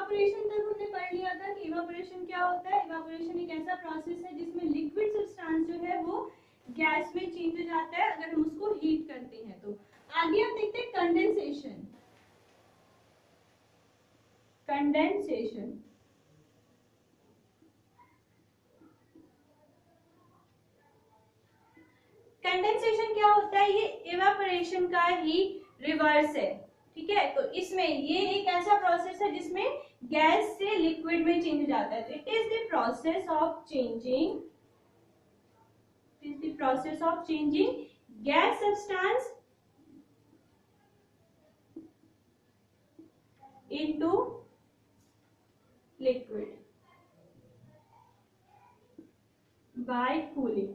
Evaporation तक हमने पढ़ लिया था कि इवापोरेशन क्या होता है। इवापोरेशन एक ऐसा प्रोसेस है जिसमें लिक्विड सब्सटेंस जो है वो गैस में चेंज हो जाता है अगर हम उसको हीट करते हैं। तो आगे हम देखते हैं कंडेंसेशन। कंडेंसेशन कंडेंसेशन क्या होता है? ये इवापोरेशन का ही रिवर्स है, ठीक है। तो इसमें ये एक ऐसा प्रोसेस है जिसमें गैस से लिक्विड में चेंज हो जाता है। तो it is the process of changing, gas substance into liquid bye cooling.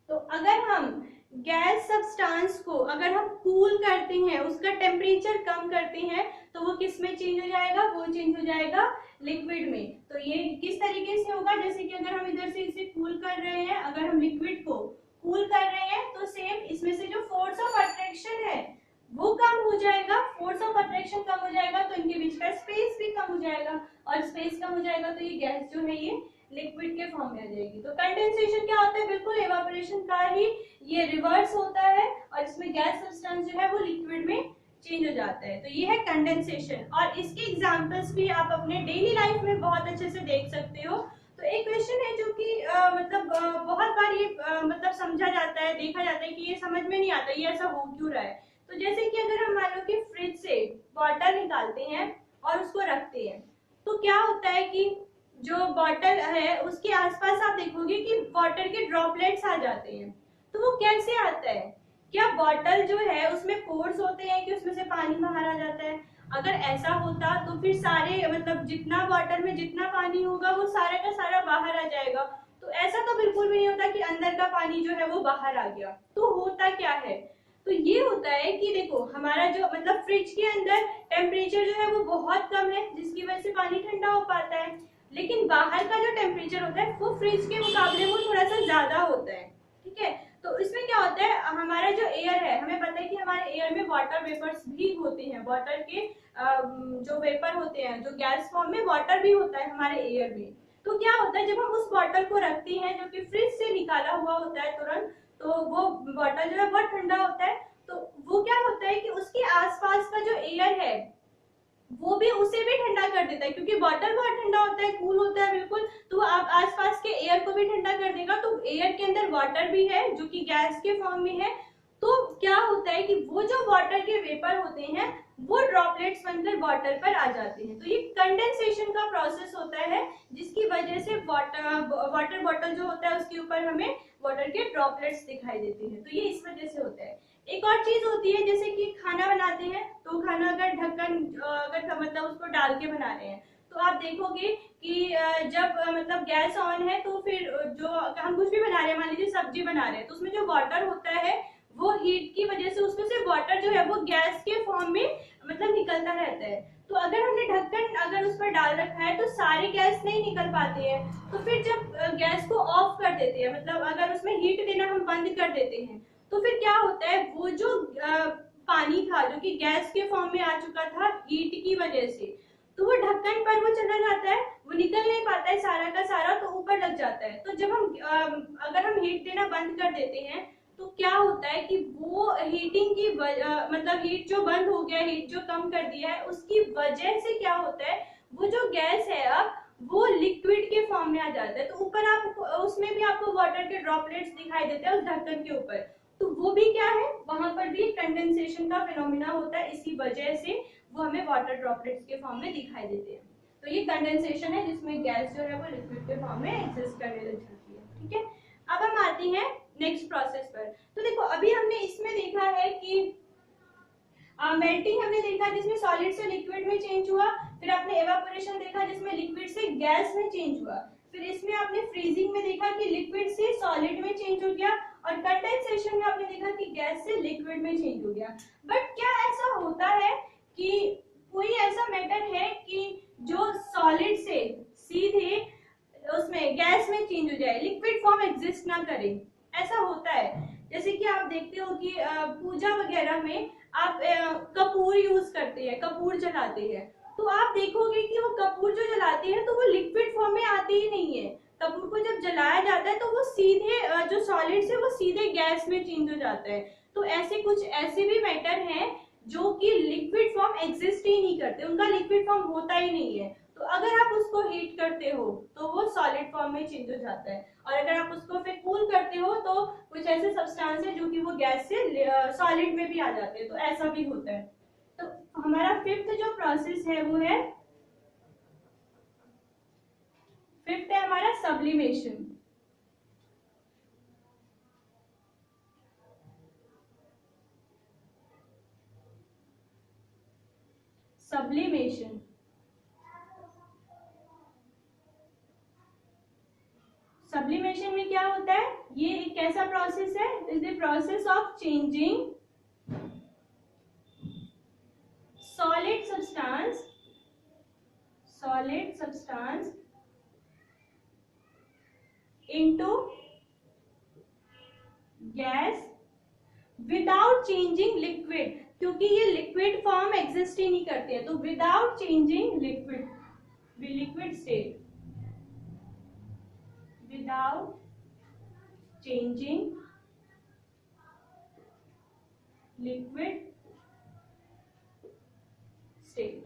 तो अगर हम गैस सब्सटेंस को अगर हम कूल करते हैं, उसका टेम्परेचर कम करते हैं, तो वो किस में चेंज हो जाएगा? वो चेंज हो जाएगा लिक्विड में। तो ये किस तरीके से होगा? जैसे कि अगर हम इधर से इसे कूल कर रहे हैं, अगर हम लिक्विड को कूल कर रहे हैं तो सेम इसमें से जो फोर्स ऑफ अट्रैक्शन है वो कम हो जाएगा। फोर्स ऑफ अट्रैक्शन कम हो जाएगा तो इनके बीच का स्पेस भी कम हो जाएगा, और स्पेस कम हो जाएगा तो ये गैस जो है ये लिक्विड के फॉर्म में आ जाएगी। तो कंडेंसेशन क्या होता है? बिल्कुल इवापोरेशन का ही ये रिवर्स होता है, और इसमें गैस सब्सटेंस जो है वो लिक्विड में चेंज हो जाता है। तो ये है कंडेंसेशन, और इसके एग्जांपल्स भी आप अपने डेली लाइफ में बहुत अच्छे से देख सकते हो। तो एक क्वेश्चन है जो कि बहुत बार ये मतलब समझा जाता है, देखा जाता है कि ये समझ में नहीं आता ये ऐसा हो क्यों रहा है। तो जैसे कि अगर हम मान लो कि फ्रिज से वाटर निकालते हैं और उसको रखते हैं, तो क्या होता है कि जो बॉटल है उसके आसपास आप देखोगे कि वाटर के ड्रॉपलेट्स आ जाते हैं। तो वो कैसे आता है? क्या बॉटल जो है उसमें पोर्स होते हैं कि उसमें से पानी बाहर आ जाता है? अगर ऐसा होता तो फिर सारे मतलब जितना बॉटल में जितना पानी होगा वो सारा का सारा बाहर आ जाएगा। तो ऐसा तो बिल्कुल भी नहीं होता कि अंदर का पानी जो है वो बाहर आ गया। तो होता क्या है? तो ये होता है कि देखो हमारा जो मतलब फ्रिज के अंदर टेम्परेचर जो है वो बहुत कम है, जिसकी वजह से पानी ठंडा हो पाता है। लेकिन बाहर का जो टेम्परेचर होता है वो फ्रिज के मुकाबले वो थोड़ा सा ज्यादा होता है, ठीक है। तो इसमें क्या होता है, हमारा जो एयर है, हमें पता है कि हमारे एयर में वाटर वेपर्स भी होते हैं। वाटर के जो वेपर होते हैं, जो गैस फॉर्म में वाटर भी होता है हमारे एयर में। तो क्या होता है, जब हम उस बॉटल को रखते हैं जो कि फ्रिज से निकाला हुआ होता है तुरंत, तो वो बॉटल जो है बहुत ठंडा होता है। तो वो क्या होता है कि उसके आसपास का जो एयर है वो भी उसे भी ठंडा कर देता है, क्योंकि बॉटल बहुत ठंडा होता है, कूल होता है बिल्कुल। तो आप आसपास के एयर को भी ठंडा कर देगा। तो एयर के अंदर वाटर भी है जो कि गैस के फॉर्म में है। तो क्या होता है कि वो जो वाटर के वेपर होते हैं वो ड्रॉपलेट्स बनकर वाटर पर आ जाते हैं। तो ये कंडेंसेशन का प्रोसेस होता है, जिसकी वजह से वाटर बॉटल जो होता है उसके ऊपर हमें वाटर के ड्रॉपलेट्स दिखाई देते हैं। तो ये इस वजह से होता है। एक और चीज होती है, जैसे कि खाना बनाते हैं, तो खाना अगर ढक्कन अगर मतलब उसको डाल के बना रहे हैं, तो आप देखोगे कि जब मतलब गैस ऑन है तो फिर जो हम कुछ भी बना रहे हैं, मान लीजिए सब्जी बना रहे हैं, तो उसमें जो वाटर होता है वो हीट की वजह से उसमें से वाटर जो है वो गैस के फॉर्म में मतलब निकलता रहता है। तो अगर हमने ढक्कन अगर उस पर डाल रखा है तो सारे गैस नहीं निकल पाते हैं। तो फिर जब गैस को ऑफ कर देते हैं, मतलब अगर उसमें हीट देना हम बंद कर देते हैं, तो फिर क्या होता है, वो जो पानी था जो कि गैस के फॉर्म में आ चुका था हीट की वजह से, तो वो ढक्कन पर वो चला जाता है, वो निकल नहीं पाता है सारा का सारा, तो ऊपर लग जाता है। तो जब हम अगर हम हीट देना बंद कर देते हैं तो क्या होता है कि वो हीटिंग की मतलब हीट जो बंद हो गया, हीट जो कम कर दिया है, उसकी वजह से क्या होता है, वो जो गैस है अब वो लिक्विड के फॉर्म में आ जाता है। तो ऊपर आप उसमें भी आपको वाटर के ड्रॉपलेट्स दिखाई देते हैं उस ढक्कन के ऊपर। तो वो भी क्या है, वहां पर भी कंडेंसेशन का फिनोमिना होता है, इसी वजह से वो हमें वाटर ड्रॉपलेट्स के फॉर्म में दिखाई देते हैं। तो ये कंडेंसेशन है जिसमें गैस जो है वो लिक्विड के फॉर्म में एग्जिस्ट करने लग जाती है, ठीक है। अब हम आते हैं नेक्स्ट प्रोसेस पर। तो देखो अभी हमने इसमें देखा है कि मेल्टिंग हमने देखा जिसमें सॉलिड से लिक्विड में चेंज हुआ, फिर आपने एवापोरेशन देखा जिसमें लिक्विड से गैस में चेंज हुआ, फिर इसमें आपने फ्रीजिंग में देखा कि लिक्विड से सॉलिड में चेंज हो गया, और कंडेंसेशन में आपने देखा कि गैस से लिक्विड में चेंज हो गया। बट क्या ऐसा होता है कि कोई ऐसा मेथड है कि जो सॉलिड से सीधे उसमें गैस में चेंज हो जाए, लिक्विड फॉर्म एग्जिस्ट ना करे? ऐसा होता है। जैसे कि आप देखते हो कि पूजा वगैरह में आप कपूर यूज करते हैं, कपूर जलाते हैं, तो आप देखोगे कि वो कपूर जो जलाते हैं तो वो लिक्विड फॉर्म में आते ही नहीं है। कपूर को जब जलाया जाता है तो वो सीधे जो सॉलिड से वो सीधे गैस में चेंज हो जाता है। तो ऐसे कुछ ऐसे भी मैटर हैं जो कि लिक्विड फॉर्म एग्जिस्ट ही नहीं करते, उनका लिक्विड फॉर्म होता ही नहीं है। तो अगर आप उसको हीट करते हो तो वो सॉलिड फॉर्म में चेंज हो जाता है, और अगर आप उसको फिर कूल करते हो तो कुछ ऐसे सब्सटेंस है जो कि वो गैस से सॉलिड में भी आ जाते हैं, तो ऐसा भी होता है। तो हमारा फिफ्थ जो प्रोसेस है वो है, फिफ्थ है हमारा सब्लिमेशन। सब्लिमेशन सब्लिमेशन में क्या होता है, ये एक ऐसा प्रोसेस है, is the process of changing solid substance into gas without changing liquid, क्योंकि ये लिक्विड फॉर्म एग्जिस्ट ही नहीं करते हैं, तो without changing liquid state, without changing liquid state.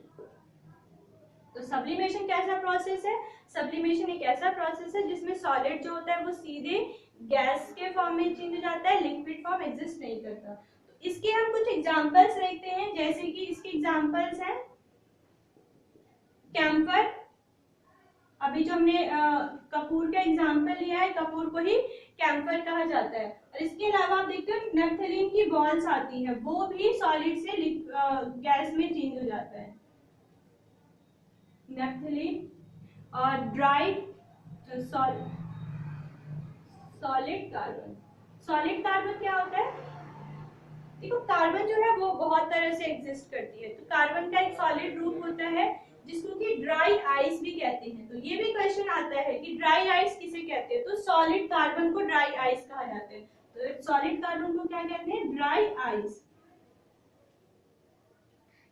तो सब्लिमेशन कैसा प्रोसेस है, सब्लिमेशन एक ऐसा प्रोसेस है जिसमें सॉलिड जो होता है वो सीधे गैस के फॉर्म में चेंज हो जाता है, लिक्विड फॉर्म एग्जिस्ट नहीं करता। तो इसके हम कुछ एग्जांपल्स देखते हैं, जैसे कि इसके एग्जांपल्स हैं कैम्फर, अभी जो हमने कपूर का एग्जांपल लिया है, कपूर को ही कैम्फर कहा जाता है। और इसके अलावा आप देखते हो नेफ्थलीन की बॉल्स आती है, वो भी सॉलिड से गैस में चेंज हो जाता है, नेफ्थलीन। और ड्राई सॉलिड कार्बन क्या होता है, देखो कार्बन जो है वो बहुत तरह से एग्जिस्ट करती है, तो कार्बन का एक सॉलिड रूप होता है जिसको कि ड्राई आइस भी कहते हैं। तो ये भी क्वेश्चन आता है कि ड्राई आइस किसे कहते हैं, तो सॉलिड कार्बन को ड्राई आइस कहा जाता है। तो सॉलिड कार्बन को क्या कहते हैं, ड्राई आइस।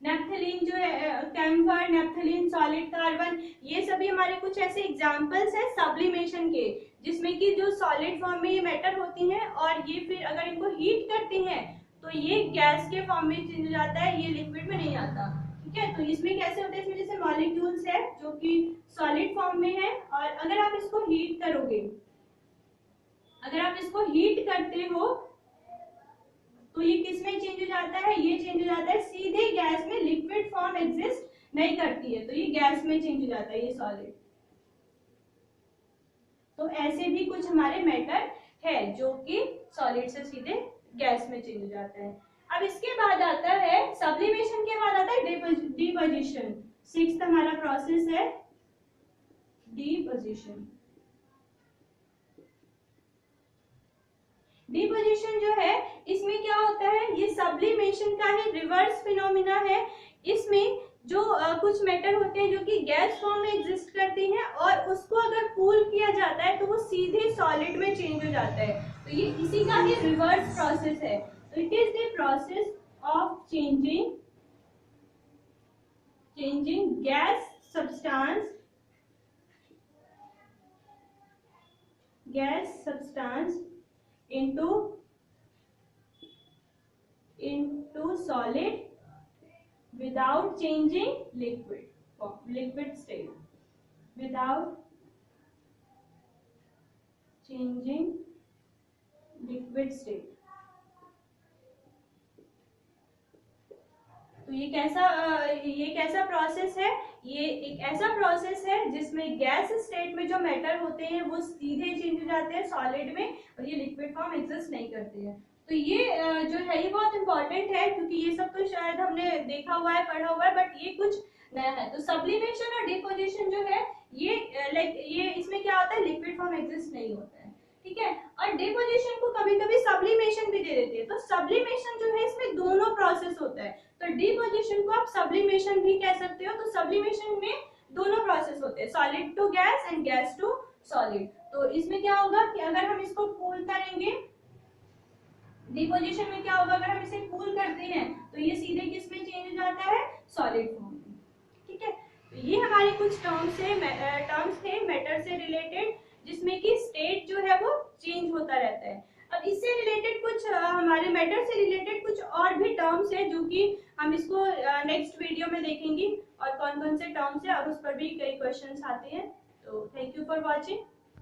नेफ्थलीन जो है, कैम्फर, नेफ्थलीन, सॉलिड कार्बन, ये सभी हमारे कुछ ऐसे एग्जांपल्स हैं सब्लिमेशन के, जिसमें कि जो सॉलिड फॉर्म में ये मैटर होती हैं और ये फिर अगर इनको हीट करते हैं तो ये गैस के फॉर्म में चेंज हो जाता है, ये लिक्विड में नहीं आता। ठीक है, तो इसमें कैसे होता है, इसमें जैसे मॉलिक्यूल्स है जो कि सॉलिड फॉर्म में है, और अगर आप इसको हीट करोगे, अगर आप इसको हीट करते हो तो ये किस में चेंज हो जाता है, ये चेंज हो जाता है सीधे गैस में, लिक्विड फॉर्म एग्जिस्ट नहीं करती है, तो ये गैस में चेंज हो जाता है, ये सॉलिड। तो ऐसे भी कुछ हमारे मैटर है जो कि सॉलिड से सीधे गैस में चेंज हो जाता है। अब इसके बाद आता है सब्लिमेशन के बाद आता है डिपोजिशन। सिक्स्थ हमारा प्रोसेस है डिपोजिशन। डिपोजिशन जो है इसमें क्या होता है, ये सब्लिमेशन का ही रिवर्स फिनोमिना है। इसमें जो कुछ मैटर होते हैं जो कि गैस फॉर्म में एग्जिस्ट करते हैं और उसको अगर कूल किया जाता है तो वो सीधे सॉलिड में चेंज हो जाता है, तो ये इसी का ही रिवर्स प्रोसेस है। तो it is the process of changing gas substance into solid without changing liquid state, without changing liquid state। तो ये कैसा प्रोसेस है, ये एक ऐसा प्रोसेस है जिसमें गैस स्टेट में जो मैटर होते हैं वो सीधे चेंज हो जाते हैं सॉलिड में, और ये लिक्विड फॉर्म एग्जिस्ट नहीं करते हैं। तो ये जो है ये बहुत इंपॉर्टेंट है, क्योंकि ये सब तो शायद हमने देखा हुआ है, पढ़ा हुआ है, बट ये कुछ नया है। तो सब्लिमेशन और डिपोजिशन जो है ये ये इसमें क्या होता है, लिक्विड फॉर्म एग्जिस्ट नहीं होता है। ठीक है, और डिपोजिशन को कभी कभी सब्लिमेशन भी दे देते हैं। तो सब्लिमेशन जो है इसमें दोनों प्रोसेस होता है, तो डिपोजिशन को आप सब्लिमेशन भी कह सकते हो। तो सब्लिमेशन में दोनों प्रोसेस होते हैं, solid to gas and gas to solid. तो इसमें क्या होगा कि अगर हम इसको कूल करेंगे डिपोजिशन में क्या होगा, अगर हम इसे कूल करते हैं तो ये सीधे किस में चेंज हो जाता है, सॉलिड फॉर्म में। ठीक है, तो ये हमारे कुछ टर्म्स थे मैटर से रिलेटेड, जिसमें कि स्टेट जो है वो चेंज होता रहता है। अब इससे रिलेटेड कुछ हमारे मैटर से रिलेटेड कुछ और भी टर्म्स है, जो कि हम इसको नेक्स्ट वीडियो में देखेंगे, और कौन कौन से टर्म्स है और उस पर भी कई क्वेश्चंस आते हैं। तो थैंक यू फॉर वॉचिंग।